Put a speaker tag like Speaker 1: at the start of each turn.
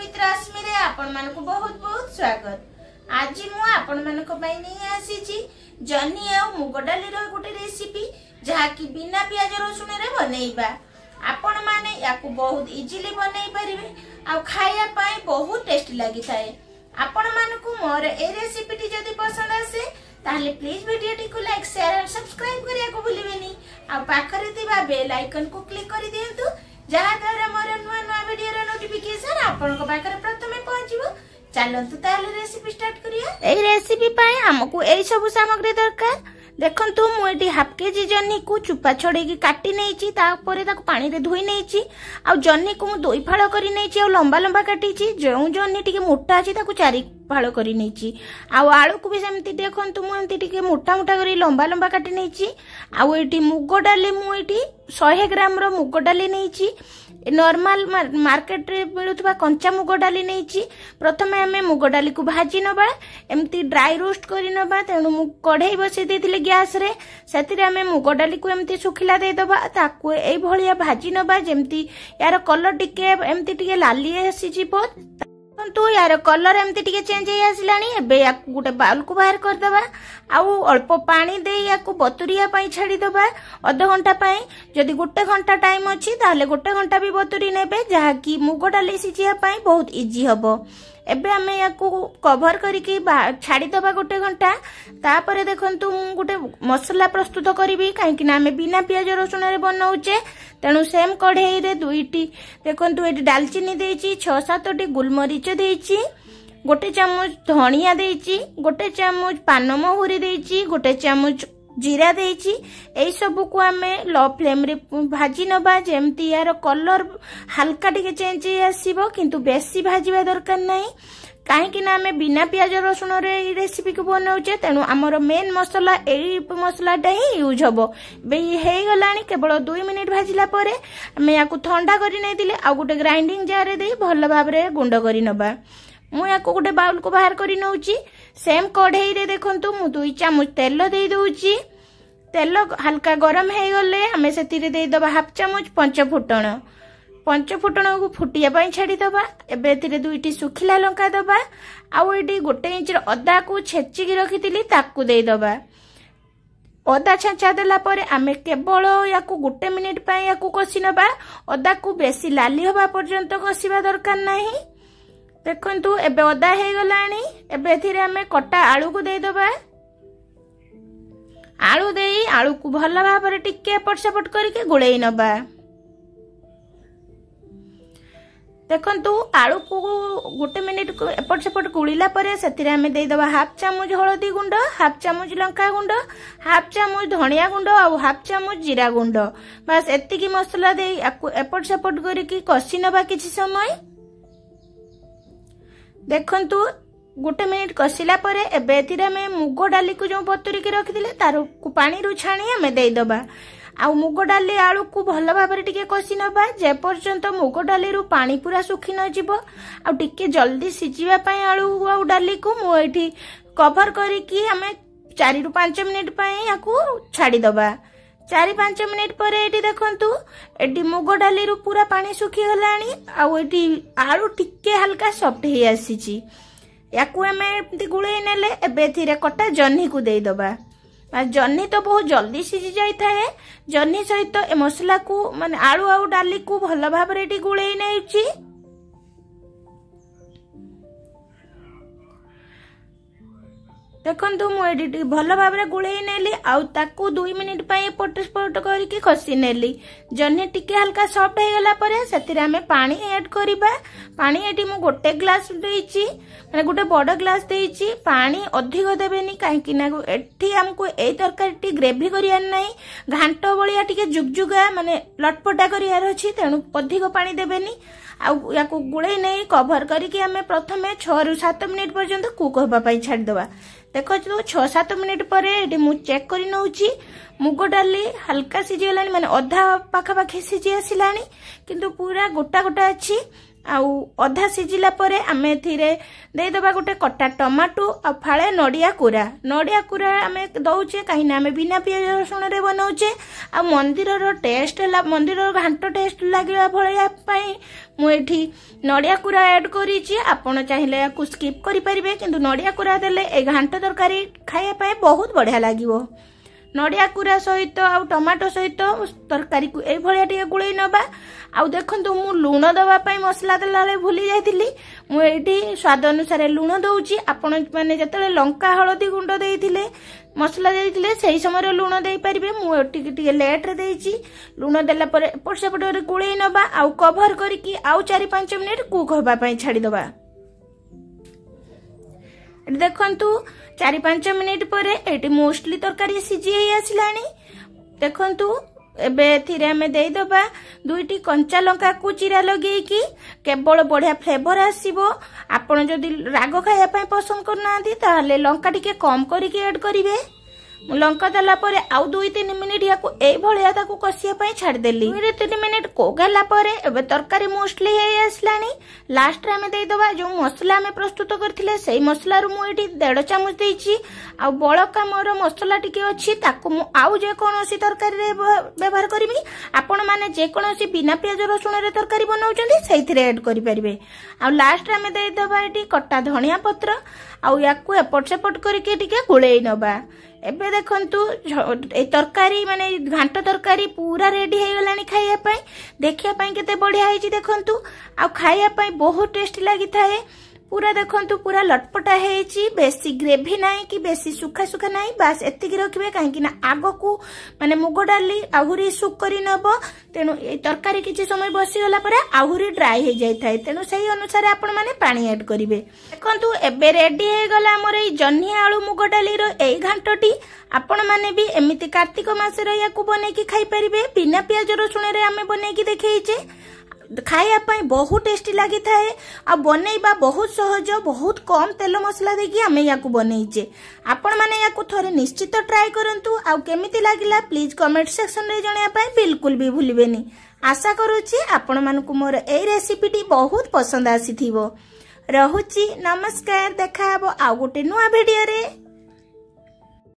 Speaker 1: With रश्मि रे आपण मानको बहुत बहुत स्वागत। आज मु आपण मानको पई नहीं आसी जनी आ मुग डाली रो गोटे रेसिपी जहा कि बिना प्याज रसुन रे बनैबा। आपण माने याकू बहुत इजीली बनई परिबे आ खाया पई बहुत टेस्ट लागि थाए। आपण मानको मोर ए रेसिपी टी जदी पसंद आसे ताले प्लीज वीडियो टी को लाइक शेयर और सब्सक्राइब करिया को भूलिबेनी आ पाखरे थिबा बेल आइकन को क्लिक करि दियंतु जहा द्वारा मोर नुवा नुवा वीडियो रो नोटिफिकेशन आपण को पाखरे प्रथमे पहुंचबो। चलंतु ताले रेसिपी स्टार्ट करिया। ए रेसिपी पई हमकु एई सब सामग्री दरकार। देखंतु मु एटी हाफ केजी जन्नी को चुपा छडेकी काटी नेची तापरे ताको पानी रे धोई नेची आ जन्नी को मु दुई फाळ करी नेची आ लंबा लंबा काटीची जेउ जन्नी टिके मोटा अछि ताको चारि फाळ करी नेची आ आलू को भी सेमती देखंतु मु एमती टिके मोटा मोटा करी लंबा लंबा काटी नेची आ एटी मुग डाली मु एटी 100 ग्राम रो मुग डाली नेची नॉर्मल मार्केट रे मिलुथबा कंचा मुग डाली नेची। प्रथमे हमें मुग डाली को भाजी नबा एमती ड्राई रोस्ट करी नबा तेनु मु कढ़ाई बसे देथिले गैस रे सेतिरे हमें मुग डाली को एमती सुखिला दे दबा ताको एई भलिया भाजी नबा जेमती यार कलर टिके एमती टिके लाली आसी जिवो तो यार कलर एमती टिके चेंज हे आसिलानी। एबे या गुटे बाउल को बाहर कर दबा आउ अल्प पानी दे या को बतुरिया पई छाडी दबा आधा घंटा पई। जदी गुटे घंटा टाइम अछि ताले गुटे घंटा भी बतुरी नेबे जहा कि मुग डाली सिजिया पई बहुत इजी हबो। एबे हमें या को कवर करिकि छाडी दबा गुटे घंटा तापरे देखंतु गुटे मसला प्रस्तुत करिवि काहे कि ना हमें बिना प्याज रसुन रे बनाउचे तेनु सेम कढ़ाई रे दुईटी देखंतु एटी दालचीनी देइची 6-7 टी गुलमरीच देइची गोटे चामच धनिया देइची गोटे चामच पान महुरी देइची गोटे चामच जीरा देइची। एई सब को हमें लो फ्लेम रे भाजी नबा जेमती यार कलर हल्का टिके चेंज आसीबो किंतु बेसी भाजीबा दरकार नाही काहे कि ना हमें बिना प्याज रसुन रे रेसिपी को बनाउचे तेनु हमर मेन मसला एई मसलाटा ही यूज हबो। बे हे गलानी केवल 2 मिनिट भाजिला परे हमें याकू ठंडा करि नै दिले आ गुटे ग्राइंडिंग जार रे देई भल भाव रे गुंड करि नबा। मु याकू गुटे बाउल को बाहर करि नउची सेम कढ़ाई रे देखंतु मु 2 चामच तेल देई दोउची। तेल हल्का गरम हे गले हमें सेतिरे देई दबा हाफ चामच पंच फुटण को फुटिया पई छाडी दबा। एबे एतिरे दुईटी सुखिला लंका दबा आउ एटी गोटे इंच अदा को छेची की रखितिली ताकू देई दबा। अदा छेचा देला परे आमे केवल याकू गोटे मिनिट पई याकू कसी नबा अदा को बेसी लाली होबा पर्यंत कसीबा दरकार नाही। देखंतु एबे अदा हे गलानी एबे एथिरे आमे कटा आलू को देई दबा। आलू देई आलू को भल भाव रे टिके एपट सेपट करके गुळेई नबा। देखंतु आलू को गोटे मिनिट को एपट सेपट गुळिला परे सेतिरे हमें देई दबा हाफ चामच हळदी गुंड हाफ चामच लंका गुंड हाफ चामच धनिया गुंड और हाफ चामच जीरा गुंड बस एतिकी मसला देई आकु एपट सेपट करके कसी नबा किछि समय। देखंतु गोटे मिनिट कसिला परे एबे एथिरे हमें मुग डाली को जो बतुरी के रखिदिले तार को पानी रु छाणी हमें देई दबा आ मुग डाली आलू को भल भाव रे टिके कसी नबा जे पर्यंत मुग डाली रु पानी पूरा सुखी न जिवो आ टिके जल्दी सिजिबा पई आलू आ डाली को मु एठी कवर करिकि हमें 4 रु 5 मिनिट पई याकू छाडी दबा। 4-5 मिनिट परे एटी देखंतु एटी मुग डाली रु पूरा पानी सुखी गलानी आ एटी आलू टिके हल्का सॉफ्ट हे आसीची। याकू हमें एमती गुळेई नेले एबे थिरे कटा जन्नी को देई दबा। जन्नी तो बहुत जल्दी सिझी जाई थाए जन्नी सहित ए मसला को माने आलू आउ डाली को भल भाव रे टी गुळेई नेउची। देखंतु मु एडी भल भाव रे गुळेई नेली आउ ताकू 2 मिनिट पई पटस्पट करके खसी नेली। जन्नी टिके हल्का सॉफ्ट हे गला परे सेतिरे हमें पानी ऐड करिबा। पानी एटी मु गोटे ग्लास देइची माने गोटे बड़ ग्लास देइची पानी अधिक देबेनी काहे कि ना एठी हमको ए तरकारी ग्रेवी करिया नै घांटो बलिया टिके जुगजुगा माने लटपटा करियार अछि तेनु अधिक पानी देबेनी आउ याकू गुळेई नै कवर करिकि हमें प्रथमे 6 रु 7 मिनिट पर्यंत कुक होबा पई छाडी दबा। देखो 6-7 मिनिट परे एटी मु चेक करि नउची मुग डाली हल्का सिझी गलानी माने अधा पाखा पाखी सिझी आसिलानी किंतु पूरा गोटा गोटा अछि आउ अधा सिझिला परे आमे एथिरे देदेबा गोटे कटा टमाटो आ फाळे नडिया कुरा आमे दउचे कहीं आमे बिना पियाज रसुण रे बनाउचे आ मंदिर रो टेस्ट मंदिर रो घांट टेस्ट लागिला भळिया पई मु एठी नडिया कुरा ऐड करिछि। आपण चाहिले याकु स्किप करि परिबे किंतु नडिया कुरा देले ए घांट तरकारी खाया पई बहुत बढ़िया लागिवो। नडिया कुरा सहित आ टमाटो सहित तरकारी को ए भलिया टिके गुळै नबा। आउ देखंतु मु लूण दवा पई मसला देलाले भूली जाइतिली मु एठी स्वाद अनुसार लूण दउची। आपण माने जतले लंका हळदी गुंड देइथिले मसला देइथिले सेही समय लूण देइ परिबे। मु टिके टिके लेट रे देइची लूण देला परे एपट सेपट रे गुळै नबा आउ कवर करिकि आउ 4-5 मिनिट कुक होबा पई छाडी दबा। देखंतु 4-5 मिनिट पर एटी मोस्टली तरकारी सिझी आसलानी। देखंतु एबे एथिरे हमें देई दबा 2टी कंचा लंका को चिरा लगे कि केवल बढ़िया फ्लेवर आसीबो। आपण जदि राग खाया पई पसंद करनांती ताहले लंका टिके कम करिके ऐड करिवे। लंका देला परे आउ 2-3 मिनिट याकू ए भलिया ताकू कसिया पई छाड़ देली। 2-3 मिनिट कोगला परे एबे तरकारी मोस्टली हे आसलानी। लास्ट रे हमें देई दबा जो मसला हमें प्रस्तुत करथिले सेही मसला रु मु एठी 1.5 चामच देइची। आ बळका मोर मसला टिके अछि ताकू मु आउ जे कोनोसी तरकारी रे व्यवहार करबी। आपण माने जे कोनोसी बिना पियाज रसुण रे तरकारी बनाउचंदी सेहिथिरे ऐड करि परिबे। आ लास्ट रे हमें देई दबा एठी कट्टा धनिया पत्र आउ याकू एपट सेपट करके टिके गुळै नबा। एबे देखंतु ए तरकारी माने घांट तरकारी पूरा रेडी हे गलानी खाइया पई। देखिया पई केते बढ़िया हेची देखंतु आ खाइया पई बहुत टेस्टी लागि थाए। पूरा देखंतु पूरा लटपटा हेची बेसी ग्रेवी नाही कि बेसी सुखा सुखा नाही बस एतिकी रखिबे काहे कि ना आगो को माने मुग डाली आहुरी सुक करी नबो। तेनु ए तरकारी किछि समय बसी गला परे आहुरी ड्राई हे जाय थाए। तेनु सही अनुसार आपण माने पानी ऐड करिवे। देखंतु एबे रेडी हे गला हमर ए जन्ही आलू मुग डाली रो ए घांटटी। आपण माने भी एमिति कार्तिक मास रे याकू बनै कि खाइ परिबे। बिना पियाज रसुण रे हमें बनै कि देखैचे खाया पाई बहुत टेस्टी लगी थाए। आ बनैबा बहुत सहज बहुत कम तेल मसला देकी आमे याकू बनैचे। आपण माने याकू थोरे निश्चित ट्राई करंतु। आ केमिति लागिला प्लीज कमेंट सेक्शन रे जणिया पाई बिल्कुल भी भूलिबेनी। आशा करूची आपण मानकु मोर ए रेसिपीटी बहुत पसंद आसीथिबो। रहुची नमस्कार। देखा हबो आ गोटे नुआ वीडियो रे।